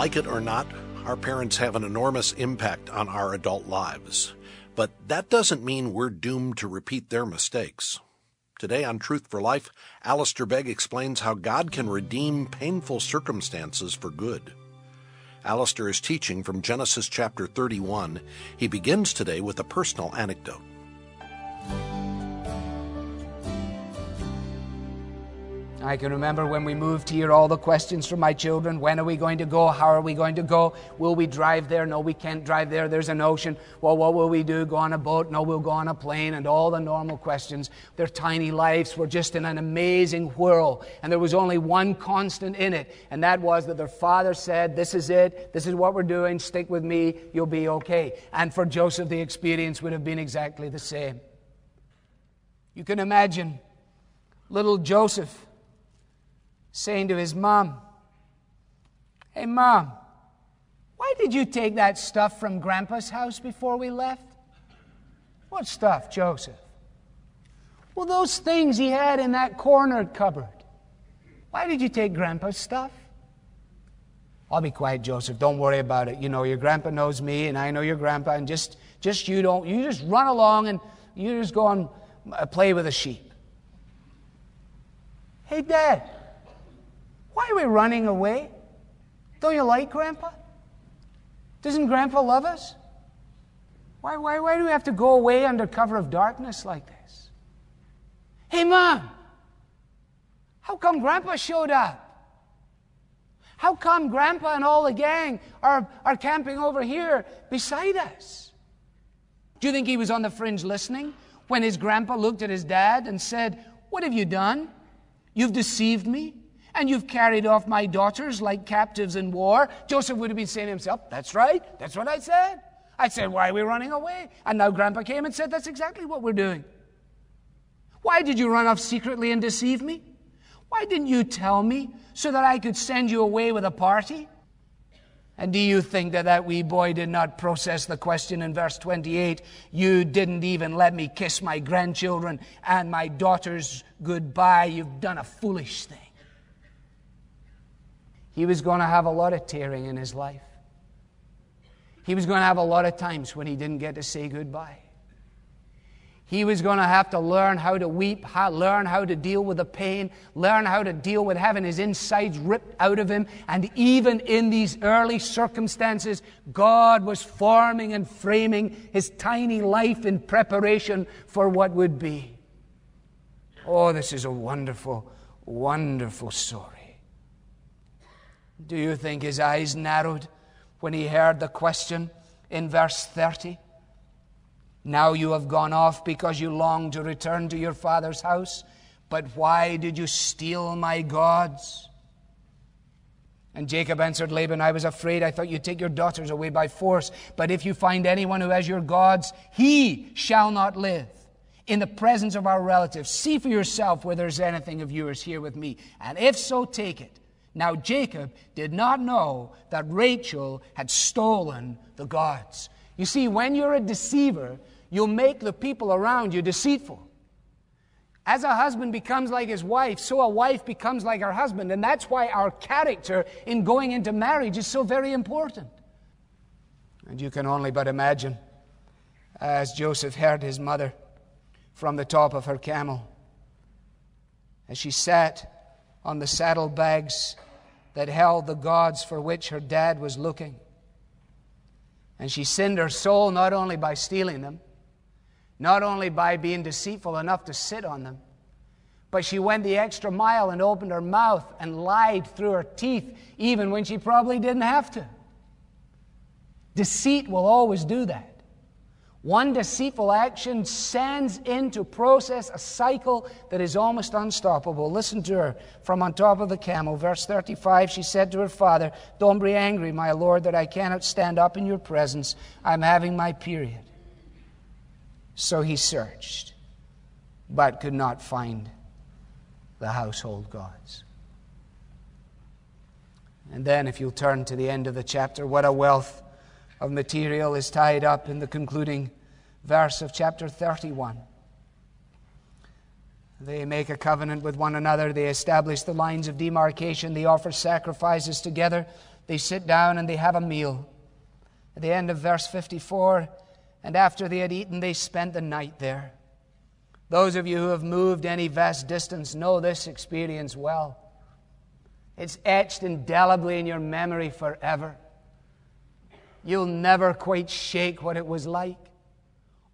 Like it or not, our parents have an enormous impact on our adult lives. But that doesn't mean we're doomed to repeat their mistakes. Today on Truth for Life, Alistair Begg explains how God can redeem painful circumstances for good. Alistair is teaching from Genesis chapter 31. He begins today with a personal anecdote. I can remember when we moved here, all the questions from my children. When are we going to go? How are we going to go? Will we drive there? No, we can't drive there. There's an ocean. Well, what will we do? Go on a boat? No, we'll go on a plane. And all the normal questions. Their tiny lives were just in an amazing whirl. And there was only one constant in it. And that was that their father said, this is it. This is what we're doing. Stick with me. You'll be okay. And for Joseph, the experience would have been exactly the same. You can imagine little Joseph saying to his mom, "Hey, Mom, why did you take that stuff from Grandpa's house before we left?" "What stuff, Joseph?" "Well, those things he had in that corner cupboard. Why did you take Grandpa's stuff?" "I'll be quiet, Joseph. Don't worry about it. You know, your grandpa knows me, and I know your grandpa, and you just run along and you just go and play with the sheep." "Hey, Dad, why are we running away? Don't you like Grandpa? Doesn't Grandpa love us? Why do we have to go away under cover of darkness like this?" "Hey, Mom, how come Grandpa showed up? How come Grandpa and all the gang are camping over here beside us?" Do you think he was on the fringe listening when his grandpa looked at his dad and said, "What have you done? You've deceived me. And you've carried off my daughters like captives in war"? Joseph would have been saying to himself, "That's right. That's what I said. I said, why are we running away?" And now Grandpa came and said, "That's exactly what we're doing. Why did you run off secretly and deceive me? Why didn't you tell me so that I could send you away with a party?" And do you think that wee boy did not process the question in verse 28? "You didn't even let me kiss my grandchildren and my daughters goodbye. You've done a foolish thing." He was going to have a lot of tearing in his life. He was going to have a lot of times when he didn't get to say goodbye. He was going to have to learn how to weep, learn how to deal with the pain, learn how to deal with having his insides ripped out of him. And even in these early circumstances, God was forming and framing his tiny life in preparation for what would be. Oh, this is a wonderful, wonderful story. Do you think his eyes narrowed when he heard the question in verse 30? "Now you have gone off because you long to return to your father's house. But why did you steal my gods?" And Jacob answered Laban, "I was afraid. I thought you'd take your daughters away by force. But if you find anyone who has your gods, he shall not live in the presence of our relatives. See for yourself whether there's anything of yours here with me. And if so, take it." Now Jacob did not know that Rachel had stolen the gods. You see, when you're a deceiver, you'll make the people around you deceitful. As a husband becomes like his wife, so a wife becomes like her husband. And that's why our character in going into marriage is so very important. And you can only but imagine, as Joseph heard his mother from the top of her camel, as she sat on the saddlebags that held the gods for which her dad was looking. And she sinned her soul not only by stealing them, not only by being deceitful enough to sit on them, but she went the extra mile and opened her mouth and lied through her teeth even when she probably didn't have to. Deceit will always do that. One deceitful action sends into process a cycle that is almost unstoppable. Listen to her from on top of the camel. Verse 35, she said to her father, "Don't be angry, my lord, that I cannot stand up in your presence. I'm having my period." So he searched, but could not find the household gods. And then, if you'll turn to the end of the chapter, what a wealth of material is tied up in the concluding verse of chapter 31. They make a covenant with one another. They establish the lines of demarcation. They offer sacrifices together. they sit down and they have a meal. At the end of verse 54, and after they had eaten, they spent the night there. Those of you who have moved any vast distance know this experience well. It's etched indelibly in your memory forever. You'll never quite shake what it was like.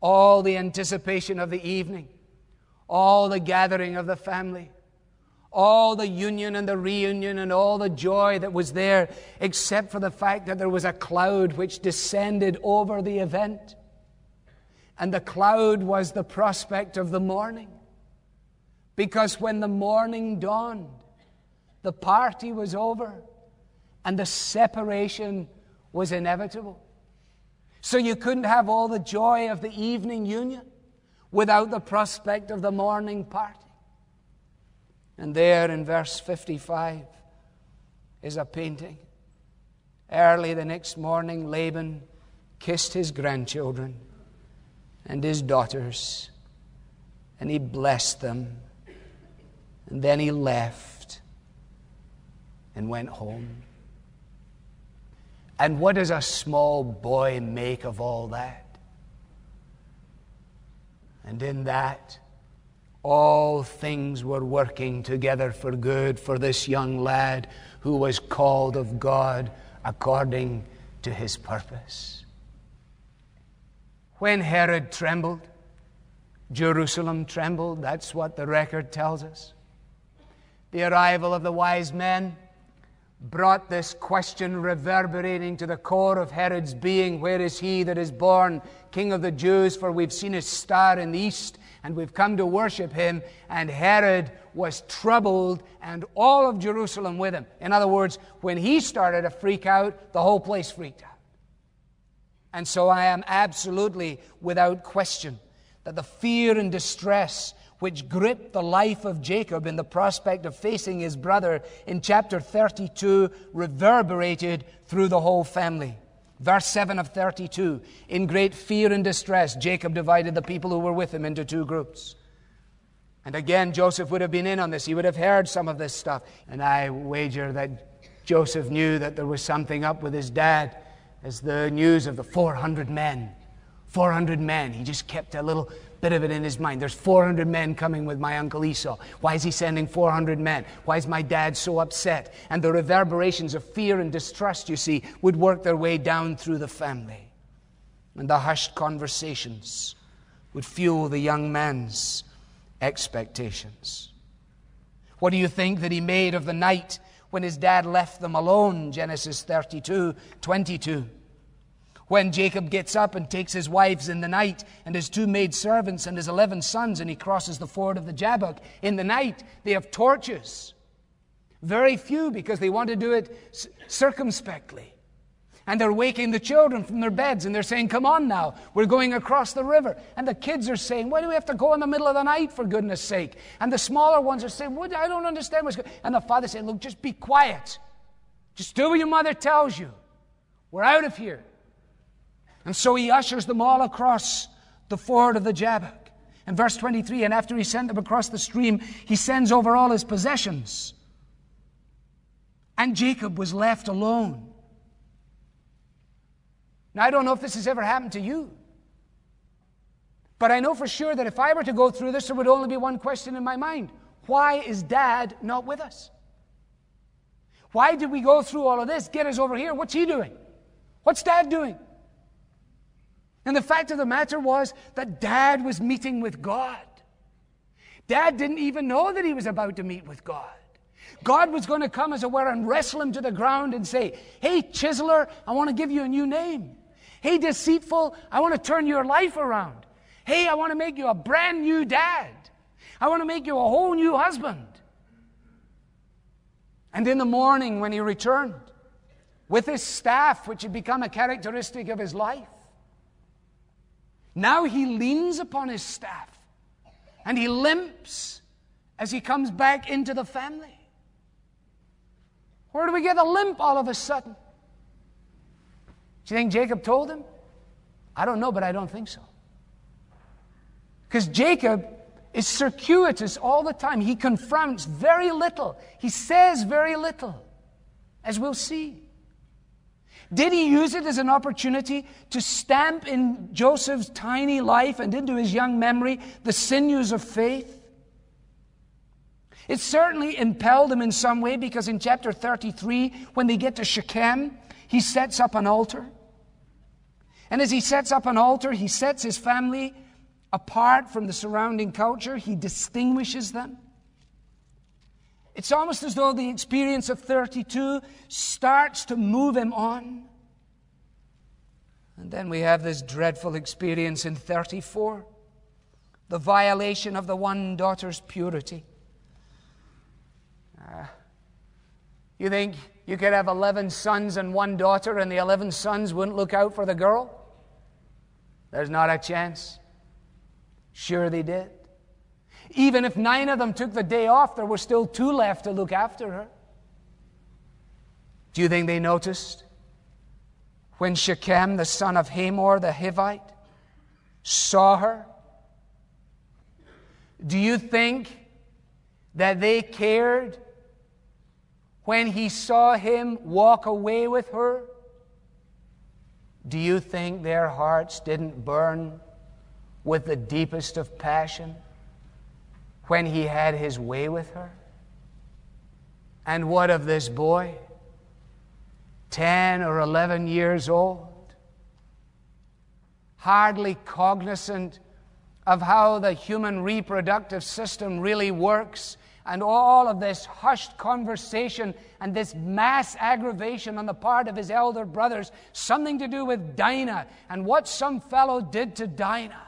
All the anticipation of the evening, all the gathering of the family, all the union and the reunion and all the joy that was there, except for the fact that there was a cloud which descended over the event. And the cloud was the prospect of the morning. Because when the morning dawned, the party was over and the separation was inevitable. So you couldn't have all the joy of the evening union without the prospect of the morning party. And there in verse 55 is a painting. Early the next morning, Laban kissed his grandchildren and his daughters, and he blessed them. And then he left and went home. And what does a small boy make of all that? And in that, all things were working together for good for this young lad who was called of God according to his purpose. When Herod trembled, Jerusalem trembled. That's what the record tells us. The arrival of the wise men brought this question reverberating to the core of Herod's being. Where is he that is born King of the Jews? For we've seen his star in the east, and we've come to worship him. And Herod was troubled, and all of Jerusalem with him. In other words, when he started to freak out, the whole place freaked out. And so I am absolutely without question that the fear and distress which gripped the life of Jacob in the prospect of facing his brother in chapter 32 reverberated through the whole family. Verse 7 of 32, in great fear and distress, Jacob divided the people who were with him into two groups. And again, Joseph would have been in on this. He would have heard some of this stuff. And I wager that Joseph knew that there was something up with his dad as the news of the 400 men. 400 men. He just kept a little bit of it in his mind. There's 400 men coming with my uncle Esau. Why is he sending 400 men? Why is my dad so upset? And the reverberations of fear and distrust, you see, would work their way down through the family. And the hushed conversations would fuel the young man's expectations. What do you think that he made of the night when his dad left them alone? Genesis 32:22. When Jacob gets up and takes his wives in the night and his 2 maidservants and his 11 sons, and he crosses the ford of the Jabbok in the night, they have torches. Very few, because they want to do it circumspectly. And they're waking the children from their beds, and they're saying, come on now, we're going across the river. And the kids are saying, why do we have to go in the middle of the night, for goodness sake? And the smaller ones are saying, what? I don't understand what's going on. And the father said, look, just be quiet. Just do what your mother tells you. We're out of here. And so he ushers them all across the ford of the Jabbok. And verse 23, and after he sent them across the stream, he sends over all his possessions. And Jacob was left alone. Now, I don't know if this has ever happened to you, but I know for sure that if I were to go through this, there would only be one question in my mind. Why is Dad not with us? Why did we go through all of this? Get us over here. What's he doing? What's Dad doing? And the fact of the matter was that Dad was meeting with God. Dad didn't even know that he was about to meet with God. God was going to come, as it were, and wrestle him to the ground and say, hey, chiseler, I want to give you a new name. Hey, deceitful, I want to turn your life around. Hey, I want to make you a brand new dad. I want to make you a whole new husband. And in the morning when he returned with his staff, which had become a characteristic of his life, now he leans upon his staff and he limps as he comes back into the family. Where do we get a limp all of a sudden? Do you think Jacob told him? I don't know, but I don't think so. Because Jacob is circuitous all the time. He confronts very little. He says very little, as we'll see. Did he use it as an opportunity to stamp in Joseph's tiny life and into his young memory the sinews of faith? It certainly impelled him in some way, because in chapter 33, when they get to Shechem, he sets up an altar. And as he sets up an altar, he sets his family apart from the surrounding culture. He distinguishes them. It's almost as though the experience of 32 starts to move him on. And then we have this dreadful experience in 34, the violation of the one daughter's purity. You think you could have 11 sons and one daughter, and the 11 sons wouldn't look out for the girl? There's not a chance. Sure they did. Even if 9 of them took the day off, there were still 2 left to look after her. Do you think they noticed when Shechem, the son of Hamor the Hivite, saw her? Do you think that they cared when he saw him walk away with her? Do you think their hearts didn't burn with the deepest of passion when he had his way with her? And what of this boy, 10 or 11 years old, hardly cognizant of how the human reproductive system really works, and all of this hushed conversation and this mass aggravation on the part of his elder brothers, something to do with Dinah and what some fellow did to Dinah.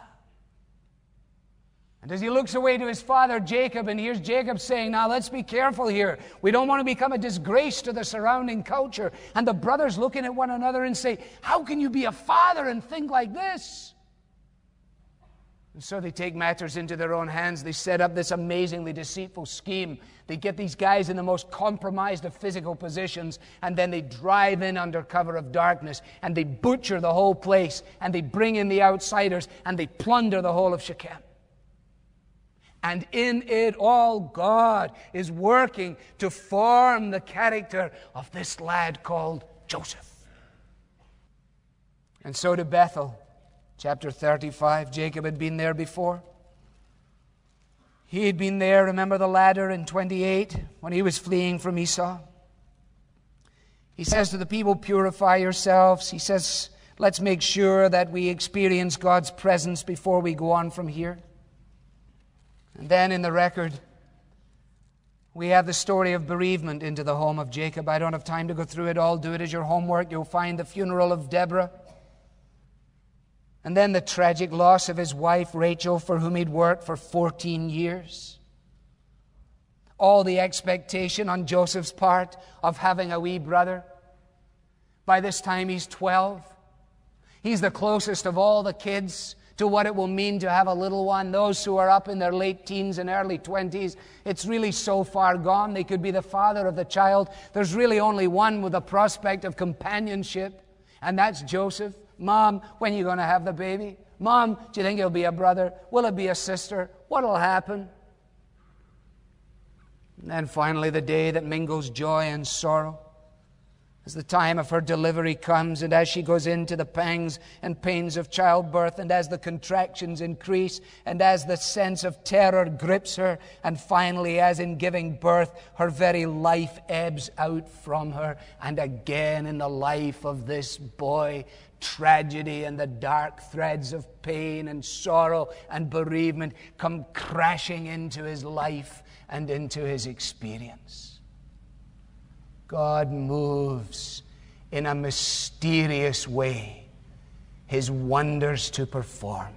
And as he looks away to his father Jacob, and hears Jacob saying, now let's be careful here. We don't want to become a disgrace to the surrounding culture. And the brothers looking at one another and say, how can you be a father and think like this? And so they take matters into their own hands. They set up this amazingly deceitful scheme. They get these guys in the most compromised of physical positions, and then they drive in under cover of darkness, and they butcher the whole place, and they bring in the outsiders, and they plunder the whole of Shechem. And in it all, God is working to form the character of this lad called Joseph. And so to Bethel. Chapter 35, Jacob had been there before. He had been there, remember the ladder in 28, when he was fleeing from Esau. He says to the people, purify yourselves. He says, let's make sure that we experience God's presence before we go on from here. And then in the record, we have the story of bereavement into the home of Jacob. I don't have time to go through it all. Do it as your homework. You'll find the funeral of Deborah. And then the tragic loss of his wife, Rachel, for whom he'd worked for 14 years. All the expectation on Joseph's part of having a wee brother. By this time he's 12. He's the closest of all the kids to what it will mean to have a little one. Those who are up in their late teens and early 20s, it's really so far gone. They could be the father of the child. There's really only one with a prospect of companionship, and that's Joseph. Mom, when are you going to have the baby? Mom, do you think it'll be a brother? Will it be a sister? What'll happen? And then finally the day that mingles joy and sorrow. As the time of her delivery comes, and as she goes into the pangs and pains of childbirth, and as the contractions increase, and as the sense of terror grips her, and finally, as in giving birth, her very life ebbs out from her, and again in the life of this boy, tragedy and the dark threads of pain and sorrow and bereavement come crashing into his life and into his experience. God moves in a mysterious way his wonders to perform.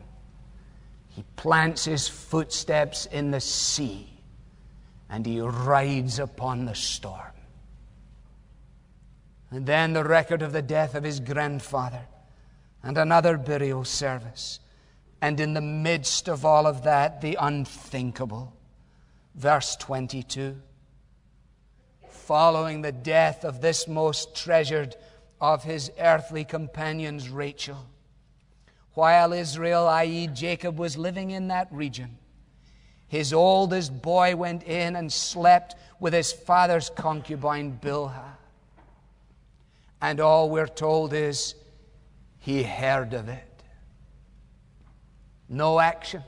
He plants his footsteps in the sea, and he rides upon the storm. And then the record of the death of his grandfather, and another burial service. And in the midst of all of that, the unthinkable. Verse 22. Following the death of this most treasured of his earthly companions, Rachel, while Israel, i.e. Jacob, was living in that region, his oldest boy went in and slept with his father's concubine, Bilhah. And all we're told is he heard of it. No action.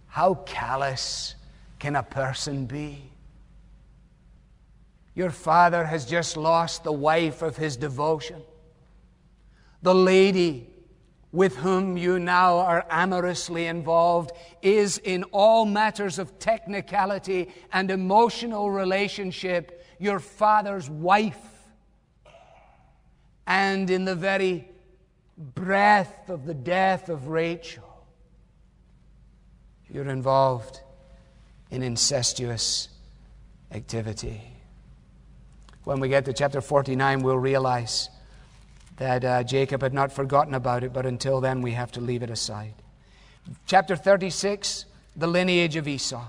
How callous can a person be? Your father has just lost the wife of his devotion. The lady with whom you now are amorously involved is in all matters of technicality and emotional relationship your father's wife. And in the very breath of the death of Rachel, you're involved in incestuous activity. When we get to chapter 49, we'll realize that Jacob had not forgotten about it, but until then we have to leave it aside. Chapter 36, the lineage of Esau.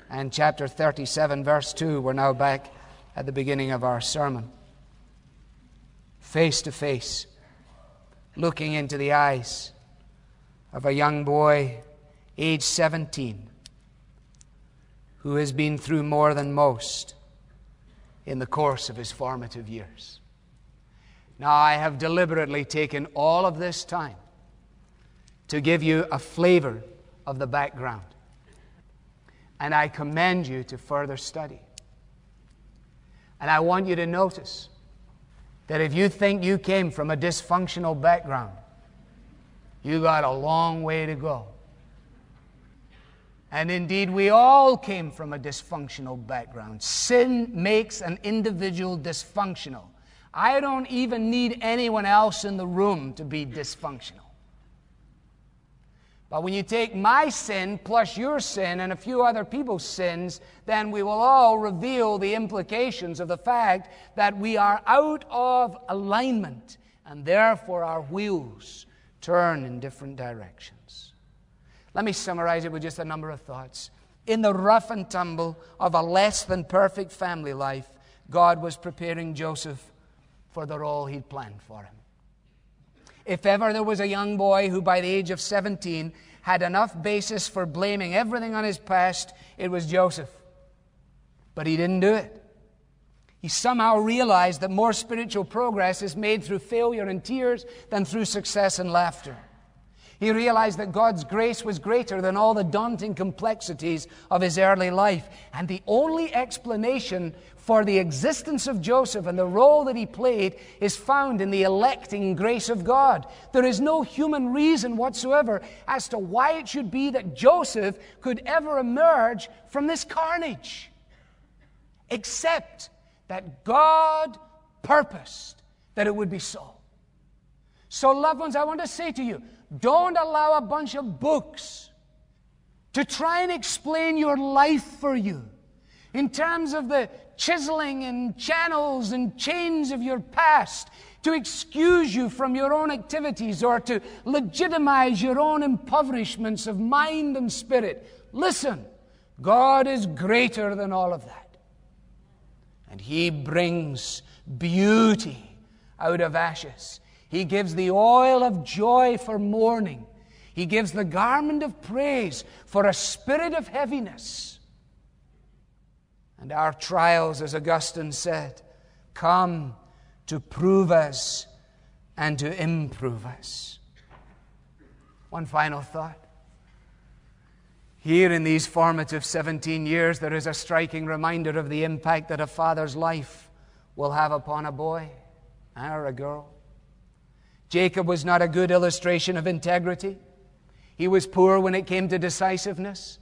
And chapter 37, verse 2, we're now back at the beginning of our sermon. Face to face, looking into the eyes of a young boy, age 17, who has been through more than most in the course of his formative years. Now, I have deliberately taken all of this time to give you a flavor of the background. And I commend you to further study. And I want you to notice that if you think you came from a dysfunctional background, you got a long way to go. And indeed, we all came from a dysfunctional background. Sin makes an individual dysfunctional. I don't even need anyone else in the room to be dysfunctional. But when you take my sin plus your sin and a few other people's sins, then we will all reveal the implications of the fact that we are out of alignment, and therefore our wheels turn in different directions. Let me summarize it with just a number of thoughts. In the rough and tumble of a less than perfect family life, God was preparing Joseph for the role He'd planned for him. If ever there was a young boy who by the age of 17 had enough basis for blaming everything on his past, it was Joseph. But he didn't do it. He somehow realized that more spiritual progress is made through failure and tears than through success and laughter. He realized that God's grace was greater than all the daunting complexities of his early life. And the only explanation for the existence of Joseph and the role that he played is found in the electing grace of God. There is no human reason whatsoever as to why it should be that Joseph could ever emerge from this carnage, except that God purposed that it would be so. So, loved ones, I want to say to you, don't allow a bunch of books to try and explain your life for you in terms of the chiseling and channels and chains of your past, to excuse you from your own activities or to legitimize your own impoverishments of mind and spirit. Listen, God is greater than all of that. And He brings beauty out of ashes. He gives the oil of joy for mourning. He gives the garment of praise for a spirit of heaviness. And our trials, as Augustine said, come to prove us and to improve us. One final thought. Here in these formative 17 years, there is a striking reminder of the impact that a father's life will have upon a boy or a girl. Jacob was not a good illustration of integrity. He was poor when it came to decisiveness.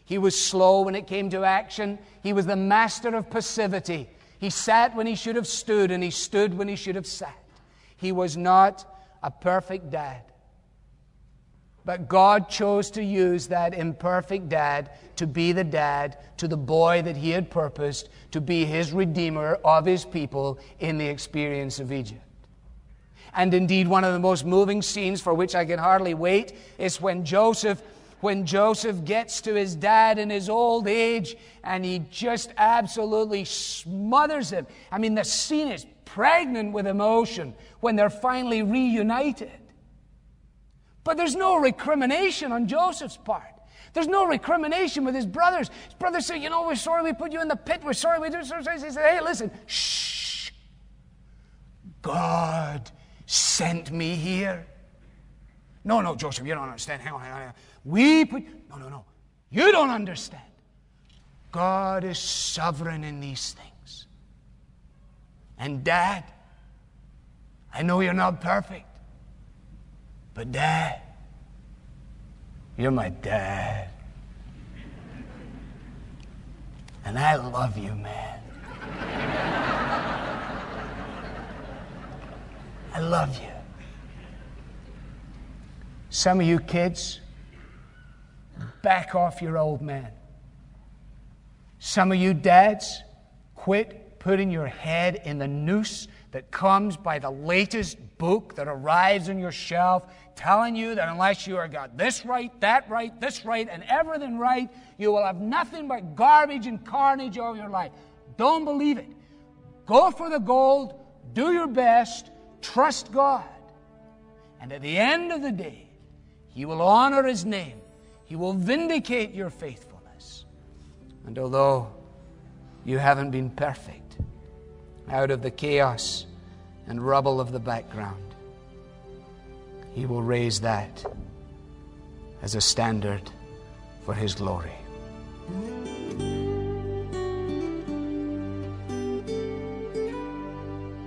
He was slow when it came to action. He was the master of passivity. He sat when he should have stood, and he stood when he should have sat. He was not a perfect dad. But God chose to use that imperfect dad to be the dad to the boy that He had purposed to be His redeemer of His people in the experience of Egypt. And indeed, one of the most moving scenes for which I can hardly wait is when Joseph gets to his dad in his old age and he just absolutely smothers him. I mean, the scene is pregnant with emotion when they're finally reunited. But there's no recrimination on Joseph's part. There's no recrimination with his brothers. His brothers say, we're sorry we put you in the pit. We're sorry we did. He said, hey, listen, shh. God sent me here. No, Joseph, you don't understand. Hang on. No. You don't understand. God is sovereign in these things. And Dad, I know you're not perfect, but Dad, you're my dad. And I love you, man. I love you. Some of you kids, back off your old man. Some of you dads, quit putting your head in the noose that comes by the latest book that arrives on your shelf, telling you that unless you have got this right, that right, this right, and everything right, you will have nothing but garbage and carnage all your life. Don't believe it. Go for the gold, do your best, trust God. And at the end of the day, He will honor His name. He will vindicate your faithfulness. And although you haven't been perfect, out of the chaos and rubble of the background, He will raise that as a standard for His glory.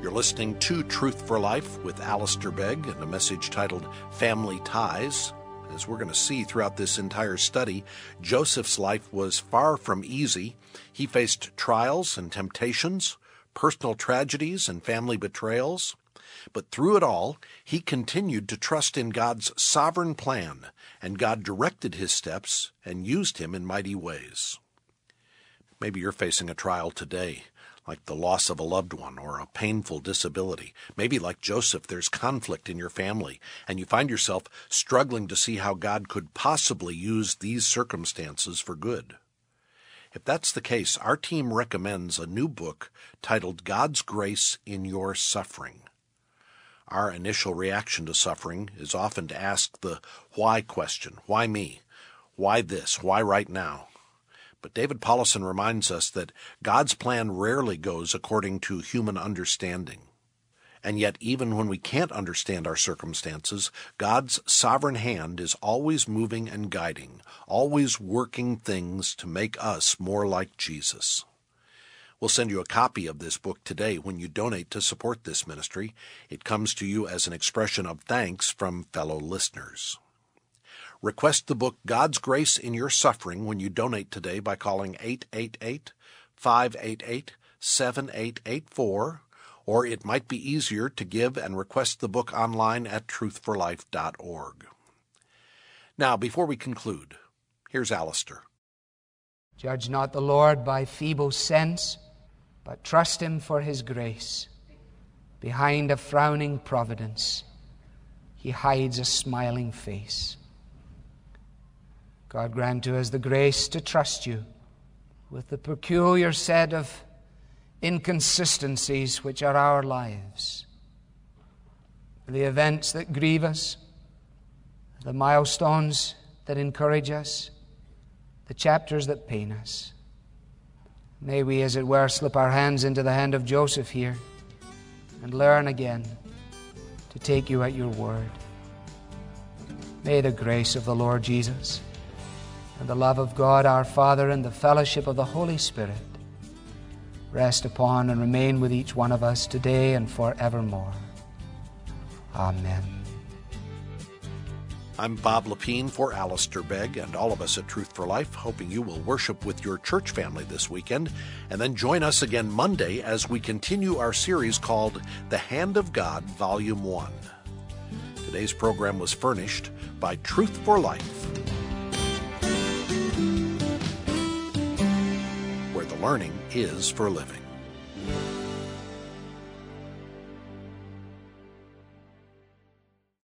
You're listening to Truth for Life with Alistair Begg and a message titled Family Ties. As we're going to see throughout this entire study, Joseph's life was far from easy. He faced trials and temptations, personal tragedies and family betrayals. But through it all, he continued to trust in God's sovereign plan, and God directed his steps and used him in mighty ways. Maybe you're facing a trial today, like the loss of a loved one or a painful disability. Maybe like Joseph, there's conflict in your family, and you find yourself struggling to see how God could possibly use these circumstances for good. If that's the case, our team recommends a new book titled God's Grace in Your Suffering. Our initial reaction to suffering is often to ask the why question. Why me? Why this? Why right now? But David Paulison reminds us that God's plan rarely goes according to human understanding. And yet, even when we can't understand our circumstances, God's sovereign hand is always moving and guiding, always working things to make us more like Jesus. We'll send you a copy of this book today when you donate to support this ministry. It comes to you as an expression of thanks from fellow listeners. Request the book God's Grace in Your Suffering when you donate today by calling 888-588-7884, or it might be easier to give and request the book online at truthforlife.org. Now, before we conclude, here's Alistair. Judge not the Lord by feeble sense, but trust Him for His grace. Behind a frowning providence, He hides a smiling face. God grant to us the grace to trust You with the peculiar set of inconsistencies which are our lives, the events that grieve us, the milestones that encourage us, the chapters that pain us. May we, as it were, slip our hands into the hand of Joseph here and learn again to take You at Your word. May the grace of the Lord Jesus and the love of God our Father and the fellowship of the Holy Spirit rest upon and remain with each one of us today and forevermore. Amen. I'm Bob Lapine for Alistair Begg and all of us at Truth for Life, hoping you will worship with your church family this weekend, and then join us again Monday as we continue our series called The Hand of God, Volume 1. Today's program was furnished by Truth for Life, where the learning is for living.